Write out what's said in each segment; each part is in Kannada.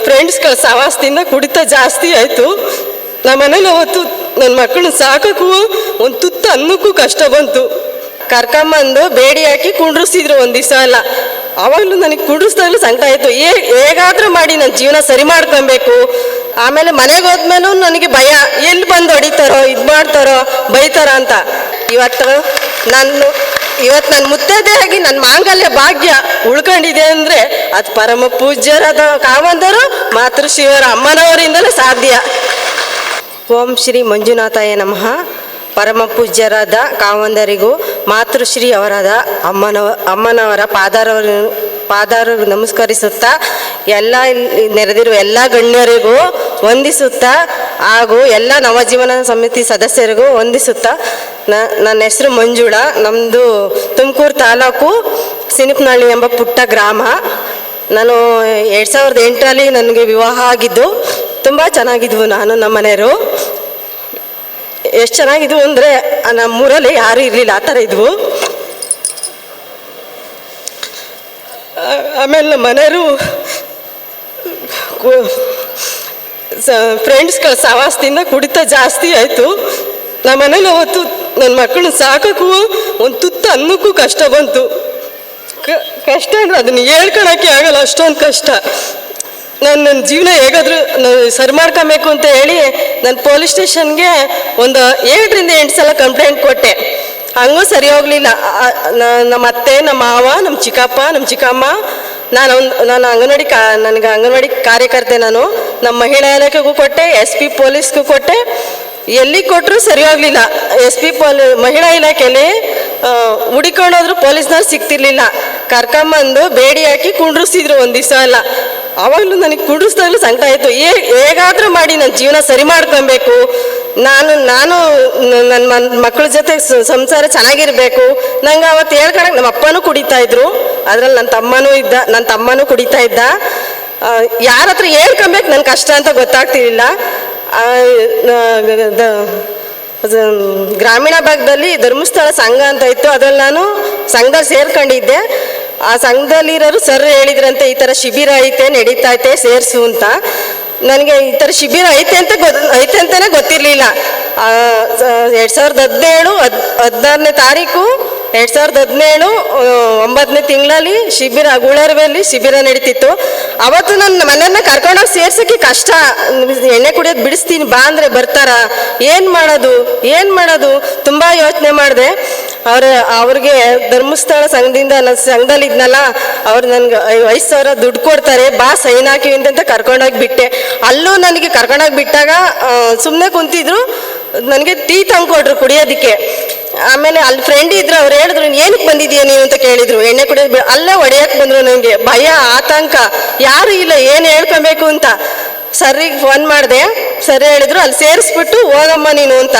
ಫ್ರೆಂಡ್ಸ್ಗಳ ಸವಾಸದಿಂದ ಕುಡಿತ ಜಾಸ್ತಿ ಆಯಿತು. ನಮ್ಮ ಮನೇಲಿ ಅವತ್ತು ನನ್ನ ಮಕ್ಕಳನ್ನ ಸಾಕೋಕ್ಕೂ ಒಂದು ತುತ್ತು ಅನ್ನಕ್ಕೂ ಕಷ್ಟ ಬಂತು. ಕರ್ಕೊಂಬಂದು ಬೇಡಿ ಹಾಕಿ ಕುಂಡ್ರಿಸಿದ್ರು ಒಂದು ದಿವಸ ಎಲ್ಲ. ಆವಾಗಲೂ ನನಗೆ ಕುಂಡ್ರಿಸ್ದಾಗಲೂ ಸಂಕಟ ಆಯಿತು. ಹೇಗಾದರೂ ಮಾಡಿ ನನ್ನ ಜೀವನ ಸರಿ ಮಾಡ್ಕೊಬೇಕು. ಆಮೇಲೆ ಮನೆಗೆ ಹೋದ್ಮೇಲೂ ನನಗೆ ಭಯ, ಎಲ್ಲಿ ಬಂದು ಹೊಡಿತಾರೋ, ಇದು ಮಾಡ್ತಾರೋ, ಬೈತಾರೋ ಅಂತ. ಇವತ್ತು ನನ್ನ ಮುತ್ತೈದೆ ಆಗಿ ನನ್ನ ಮಾಂಗಲ್ಯ ಭಾಗ್ಯ ಉಳ್ಕೊಂಡಿದೆ ಅಂದರೆ ಅದು ಪರಮ ಪೂಜ್ಯರಾದ ಕಾವಂದರು ಮಾತೃಶ್ರೀಯವರ ಅಮ್ಮನವರಿಂದಲೇ ಸಾಧ್ಯ. ಓಂ ಶ್ರೀ ಮಂಜುನಾಥಾಯ ನಮಃ. ಪರಮ ಪೂಜ್ಯರಾದ ಕಾವಂದರಿಗೂ ಮಾತೃಶ್ರೀ ಅವರಾದ ಅಮ್ಮನವರ ಪಾದಾರರು ನಮಸ್ಕರಿಸುತ್ತಾ, ಎಲ್ಲ ನೆರೆದಿರುವ ಎಲ್ಲ ಗಣ್ಯರಿಗೂ ವಂದಿಸುತ್ತಾ, ಹಾಗೂ ಎಲ್ಲ ನವಜೀವನ ಸಮಿತಿ ಸದಸ್ಯರಿಗೂ ವಂದಿಸುತ್ತಾ, ನನ್ನ ಹೆಸರು ಮಂಜುಳಾ. ನಮ್ಮದು ತುಮಕೂರು ತಾಲೂಕು ಸಿನಿಪ್ನಹಳ್ಳಿ ಎಂಬ ಪುಟ್ಟ ಗ್ರಾಮ. ನಾನು 2008ರಲ್ಲಿ ನನಗೆ ವಿವಾಹ ಆಗಿದ್ದು. ತುಂಬ ಚೆನ್ನಾಗಿದ್ವು ನಾನು ನಮ್ಮ ಮನೆಯವರು. ಎಷ್ಟು ಚೆನ್ನಾಗಿದ್ವು ಅಂದರೆ ನಮ್ಮೂರಲ್ಲಿ ಯಾರೂ ಇರಲಿಲ್ಲ, ಆ ಥರ ಇದ್ವು. ಆಮೇಲೆ ನಮ್ಮ ಮನೆಯವರು ಫ್ರೆಂಡ್ಸ್ಗಳ ಸವಾಸದಿಂದ ಕುಡಿತ ಜಾಸ್ತಿ ಆಯಿತು. ನಮ್ಮ ಮನೇಲಿ ಅವತ್ತು ನನ್ನ ಮಕ್ಕಳನ್ನ ಸಾಕೋಕ್ಕೂ ಒಂದು ತುತ್ತು ಅನ್ನಕ್ಕೂ ಕಷ್ಟ ಬಂತು. ಕಷ್ಟ ಅಂದರೆ ಅದನ್ನು ಹೇಳ್ಕೊಳಕ್ಕೆ ಆಗಲ್ಲ, ಅಷ್ಟೊಂದು ಕಷ್ಟ. ನನ್ನ ಜೀವನ ಹೇಗಾದರೂ ಸರಿ ಮಾಡ್ಕೊಬೇಕು ಅಂತ ಹೇಳಿ ನಾನು ಪೊಲೀಸ್ ಸ್ಟೇಷನ್ಗೆ ಒಂದು 7 ಸಲ ಕಂಪ್ಲೇಂಟ್ ಕೊಟ್ಟೆ. ಹಂಗೂ ಸರಿ ಹೋಗಲಿಲ್ಲ. ನಮ್ಮ ಅತ್ತೆ, ನಮ್ಮ ಮಾವ, ನಮ್ಮ ಚಿಕ್ಕಪ್ಪ, ನಮ್ಮ ಚಿಕ್ಕಮ್ಮ, ನಾನು ನನಗೆ ಅಂಗನವಾಡಿ ಕಾರ್ಯಕರ್ತೆ. ನಾನು ನಮ್ಮ ಮಹಿಳಾ ಇಲಾಖೆಗೂ ಕೊಟ್ಟೆ, SP ಪೊಲೀಸ್ಗೂ ಕೊಟ್ಟೆ. ಎಲ್ಲಿ ಕೊಟ್ಟರು ಸರಿ ಹೋಗಲಿಲ್ಲ. SP ಮಹಿಳಾ ಇಲಾಖೆಯಲ್ಲಿ ಹುಡಿಕೊಂಡೋದ್ರು ಪೊಲೀಸ್ನವ್ರು ಸಿಗ್ತಿರ್ಲಿಲ್ಲ. ಕರ್ಕೊಂಬಂದು ಬೇಡಿ ಹಾಕಿ ಕುಂಡ್ರಿಸಿದ್ರು ಒಂದು ದಿವಸ ಎಲ್ಲ. ಆವಾಗಲೂ ನನಗೆ ಕುಂಡ್ರಿಸ್ದಾಗಲೂ ಸಂಕಟ ಆಯಿತು. ಹೇಗಾದರೂ ಮಾಡಿ ನನ್ನ ಜೀವನ ಸರಿ ಮಾಡ್ಕೊಬೇಕು. ನಾನು ನನ್ನ ಮಕ್ಕಳ ಜೊತೆ ಸಂಸಾರ ಚೆನ್ನಾಗಿರಬೇಕು. ನಂಗೆ ಅವತ್ತು ಹೇಳ್ಕೊಳಕ್ಕೆ ನಮ್ಮ ಅಪ್ಪನೂ ಕುಡಿತಾ ಇದ್ರು, ಅದರಲ್ಲಿ ನನ್ನ ತಮ್ಮನೂ ಕುಡಿತಾ ಇದ್ದ. ಯಾರ ಹತ್ರ ಹೇಳ್ಕೊಬೇಕು ನನ್ನ ಕಷ್ಟ ಅಂತ ಗೊತ್ತಾಗ್ತಿರ್ಲಿಲ್ಲ. ಗ್ರಾಮೀಣ ಭಾಗದಲ್ಲಿ ಧರ್ಮಸ್ಥಳ ಸಂಘ ಅಂತ ಇತ್ತು, ಅದ್ರಲ್ಲಿ ನಾನು ಸಂಘದಲ್ಲಿ ಸೇರ್ಕೊಂಡಿದ್ದೆ. ಆ ಸಂಘದಲ್ಲಿರೋರು ಸರ್ ಹೇಳಿದ್ರಂತೆ, ಈ ಥರ ಶಿಬಿರ ಐತೆ, ನಡೀತೈತೆ, ಸೇರಿಸು ಅಂತ. ನನಗೆ ಈ ಥರ ಶಿಬಿರ ಐತೆ ಅಂತಲೇ ಗೊತ್ತಿರಲಿಲ್ಲ. 2017 ತಾರೀಕು 2017 9ನೇ ತಿಂಗಳಲ್ಲಿ ಶಿಬಿರ ಗುಳರ್ವೆಯಲ್ಲಿ ಶಿಬಿರ ನಡೀತಿತ್ತು. ಅವತ್ತು ನನ್ನ ಮನೆಯನ್ನ ಕರ್ಕೊಂಡೋಗಿ ಸೇರ್ಸೋಕ್ಕೆ ಕಷ್ಟ. ಎಣ್ಣೆ ಕುಡಿಯೋದು ಬಿಡಿಸ್ತೀನಿ ಬಾ ಅಂದರೆ ಬರ್ತಾರ, ಏನು ಮಾಡೋದು ತುಂಬ ಯೋಚನೆ ಮಾಡಿದೆ. ಅವ್ರಿಗೆ ಧರ್ಮಸ್ಥಳ ಸಂಘದಿಂದ ಸಂಘದಲ್ಲಿ ಇದ್ನಲ್ಲ, ಅವ್ರು ನನಗೆ 5,000 ದುಡ್ಡು ಕೊಡ್ತಾರೆ, ಬಾ ಸೈನ್ ಹಾಕಿವಿ ಅಂತ ಕರ್ಕೊಂಡೋಗಿ ಬಿಟ್ಟೆ. ಅಲ್ಲೂ ನನಗೆ ಕರ್ಕೊಂಡೋಗಿ ಬಿಟ್ಟಾಗ ಸುಮ್ಮನೆ ಕುಂತಿದ್ರು, ನನಗೆ ಟೀ ತಂದ್ಕೊಟ್ರು ಕುಡಿಯೋದಕ್ಕೆ. ಆಮೇಲೆ ಅಲ್ಲಿ ಫ್ರೆಂಡ್ ಇದ್ರು, ಅವ್ರು ಹೇಳಿದ್ರು ಏನಕ್ಕೆ ಬಂದಿದ್ದೀಯ ನೀವು ಅಂತ ಕೇಳಿದ್ರು. ಎಣ್ಣೆ ಕುಡಿಯೋದು ಅಲ್ಲೇ ಹೊಡೆಯಕ್ಕೆ ಬಂದರು. ನನಗೆ ಭಯ, ಆತಂಕ, ಯಾರು ಇಲ್ಲ ಏನು ಹೇಳ್ಕೊಬೇಕು ಅಂತ. ಸರ್ರಿಗೆ ಫೋನ್ ಮಾಡಿದೆ, ಸರಿ ಹೇಳಿದ್ರು ಅಲ್ಲಿ ಸೇರಿಸ್ಬಿಟ್ಟು ಹೋಗಮ್ಮ ನೀನು ಅಂತ.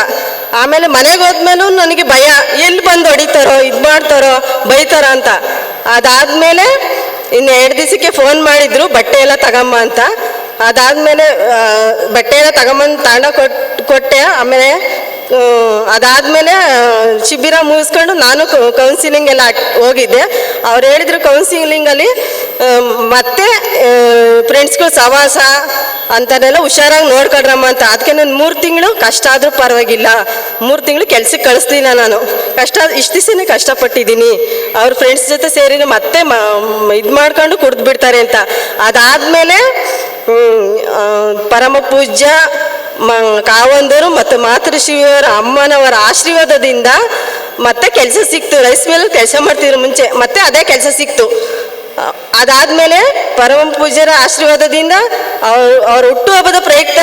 ಆಮೇಲೆ ಮನೆಗೆ ಹೋದ್ಮೇಲೂ ನನಗೆ ಭಯ, ಎಲ್ಲಿ ಬಂದು ಹೊಡಿತಾರೋ, ಇದು ಮಾಡ್ತಾರೋ, ಬೈತಾರೋ ಅಂತ. ಅದಾದಮೇಲೆ ಇನ್ನು 2 ದಿವಸಕ್ಕೆ ಫೋನ್ ಮಾಡಿದ್ರು ಬಟ್ಟೆ ಎಲ್ಲ ತಗಮ್ಮ ಅಂತ. ಅದಾದಮೇಲೆ ಬಟ್ಟೆ ಎಲ್ಲ ತಗೊಂಬಂದು ಕೊಟ್ಟೆ. ಆಮೇಲೆ ಅದಾದಮೇಲೆ ಶಿಬಿರ ಮುಗಿಸ್ಕೊಂಡು ನಾನು ಕೌನ್ಸಿಲಿಂಗ್ ಎಲ್ಲ ಹೋಗಿದ್ದೆ. ಅವ್ರು ಹೇಳಿದ್ರು ಕೌನ್ಸಿಲಿಂಗಲ್ಲಿ ಮತ್ತೆ ಫ್ರೆಂಡ್ಸ್ಗಳು ಸವಾಸ ಅಂಥದ್ದೆಲ್ಲ ಹುಷಾರಾಗಿ ನೋಡ್ಕೊಳ್ರಮ್ಮ ಅಂತ. ಅದಕ್ಕೆ ನಾನು 3 ತಿಂಗಳು ಕಷ್ಟ ಆದರೂ ಪರವಾಗಿಲ್ಲ, 3 ತಿಂಗಳು ಕೆಲ್ಸಕ್ಕೆ ಕಳಿಸ್ಲಿಲ್ಲ. ನಾನು ಇಷ್ಟು ದಿವಸನೇ ಕಷ್ಟಪಟ್ಟಿದ್ದೀನಿ. ಅವ್ರ ಫ್ರೆಂಡ್ಸ್ ಜೊತೆ ಸೇರಿ ಮತ್ತೆ ಇದು ಮಾಡ್ಕೊಂಡು ಕುಡ್ದು ಬಿಡ್ತಾರೆ ಅಂತ. ಅದಾದಮೇಲೆ ಪರಮ ಪೂಜ್ಯ ಕಾವಂದರು ಮತ್ತು ಮಾತೃಶ್ರೀಯವರ ಅಮ್ಮನವರ ಆಶೀರ್ವಾದದಿಂದ ಮತ್ತೆ ಕೆಲಸ ಸಿಕ್ತು. ರೈಸ್ ಮಿಲ್ ಕೆಲಸ ಮಾಡ್ತಿದ್ರು ಮುಂಚೆ, ಮತ್ತೆ ಅದೇ ಕೆಲಸ ಸಿಕ್ತು. ಅದಾದಮೇಲೆ ಪರಮ ಪೂಜ್ಯರ ಆಶೀರ್ವಾದದಿಂದ ಅವ್ರ ಹುಟ್ಟುಹಬ್ಬದ ಪ್ರಯುಕ್ತ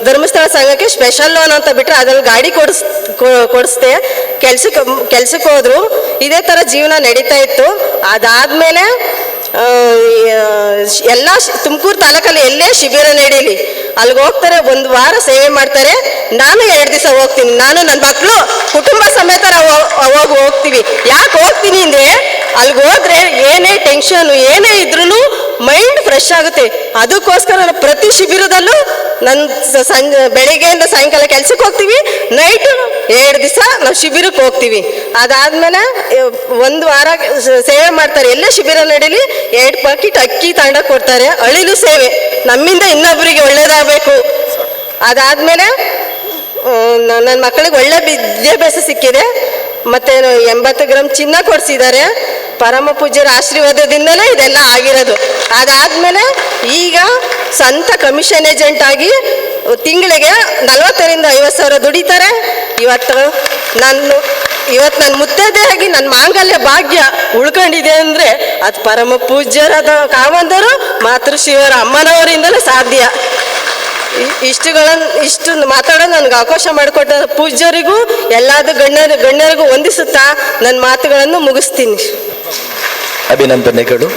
ಧರ್ಮಸ್ಥಳ ಸಂಘಕ್ಕೆ ಸ್ಪೆಷಲ್ ಲೋನ್ ಅಂತ ಬಿಟ್ಟರೆ ಅದ್ರಲ್ಲಿ ಗಾಡಿ ಕೊಡಿಸ್ದೆ. ಕೆಲ್ಸಕ್ಕೆ ಹೋದ್ರು. ಇದೇ ಥರ ಜೀವನ ನಡೀತಾ ಇತ್ತು. ಅದಾದಮೇಲೆ ಎಲ್ಲ ತುಮಕೂರು ತಾಲೂಕಲ್ಲಿ ಎಲ್ಲೇ ಶಿಬಿರ ನಡೀಲಿ ಅಲ್ಲಿಗೆ ಹೋಗ್ತಾರೆ, 1 ವಾರ ಸೇವೆ ಮಾಡ್ತಾರೆ. ನಾನು 2 ದಿವಸ ಹೋಗ್ತೀನಿ. ನಾನು ನನ್ನ ಮಕ್ಕಳು ಕುಟುಂಬ ಸಮೇತ ಹೋಗ್ತೀವಿ. ಯಾಕೆ ಹೋಗ್ತೀನಿ ಅಂದರೆ ಅಲ್ಲಿಗೆ ಹೋದ್ರೆ ಏನೇ ಟೆನ್ಷನ್ ಏನೇ ಇದ್ರೂ ಮೈಂಡ್ ಫ್ರೆಶ್ ಆಗುತ್ತೆ. ಅದಕ್ಕೋಸ್ಕರ ನಾನು ಪ್ರತಿ ಶಿಬಿರದಲ್ಲೂ ನನ್ನ ಬೆಳಿಗ್ಗೆಯಿಂದ ಸಾಯಂಕಾಲ ಕೆಲ್ಸಕ್ಕೆ ಹೋಗ್ತೀವಿ, ನೈಟ್ 2 ದಿವಸ ನಾವು ಶಿಬಿರಕ್ಕೆ ಹೋಗ್ತೀವಿ. ಅದಾದ್ಮೇಲೆ 1 ವಾರ ಸೇವೆ ಮಾಡ್ತಾರೆ. ಎಲ್ಲೇ ಶಿಬಿರ ನಡೀಲಿ 2 ಪಾಕಿಟ್ ಅಕ್ಕಿ ತಾಂಡ ಕೊಡ್ತಾರೆ. ಅಳಿಲು ಸೇವೆ, ನಮ್ಮಿಂದ ಇನ್ನೊಬ್ಬರಿಗೆ ಒಳ್ಳೇದಾಗಬೇಕು. ಅದಾದ್ಮೇಲೆ ನನ್ನ ಮಕ್ಕಳಿಗೆ ಒಳ್ಳೆ ವಿದ್ಯಾಭ್ಯಾಸ ಸಿಕ್ಕಿದೆ. ಮತ್ತೆ 80 ಗ್ರಾಮ್ ಚಿನ್ನ ಕೊಡಿಸಿದ್ದಾರೆ. ಪರಮ ಪೂಜ್ಯರ ಆಶೀರ್ವಾದದಿಂದಲೇ ಇದೆಲ್ಲ ಆಗಿರೋದು. ಅದಾದ್ಮೇಲೆ ಈಗ ಸ್ವಂತ ಕಮಿಷನ್ ಏಜೆಂಟ್ ಆಗಿ ತಿಂಗಳಿಗೆ 40,000 ರಿಂದ 50,000 ದುಡಿತಾರೆ. ಇವತ್ತು ನನ್ನ ಮುತ್ತೈದೆಯಾಗಿ ನನ್ನ ಮಾಂಗಲ್ಯ ಭಾಗ್ಯ ಉಳ್ಕೊಂಡಿದೆ ಅಂದರೆ ಅದು ಪರಮ ಪೂಜ್ಯರಾದ ಕಾವಂದರು ಮಾತೃಶ್ರೀಯವರ ಅಮ್ಮನವರಿಂದಲೇ ಸಾಧ್ಯ. ಇಷ್ಟು ಮಾತಾಡೋ ನನಗೆ ಅವಕಾಶ ಮಾಡಿಕೊಟ್ಟ ಪೂಜ್ಯರಿಗೂ ಗಣ್ಯರಿಗೂ ವಂದಿಸುತ್ತಾ ನನ್ನ ಮಾತುಗಳನ್ನು ಮುಗಿಸ್ತೀನಿ. ಅಭಿನಂದನೆಗಳು.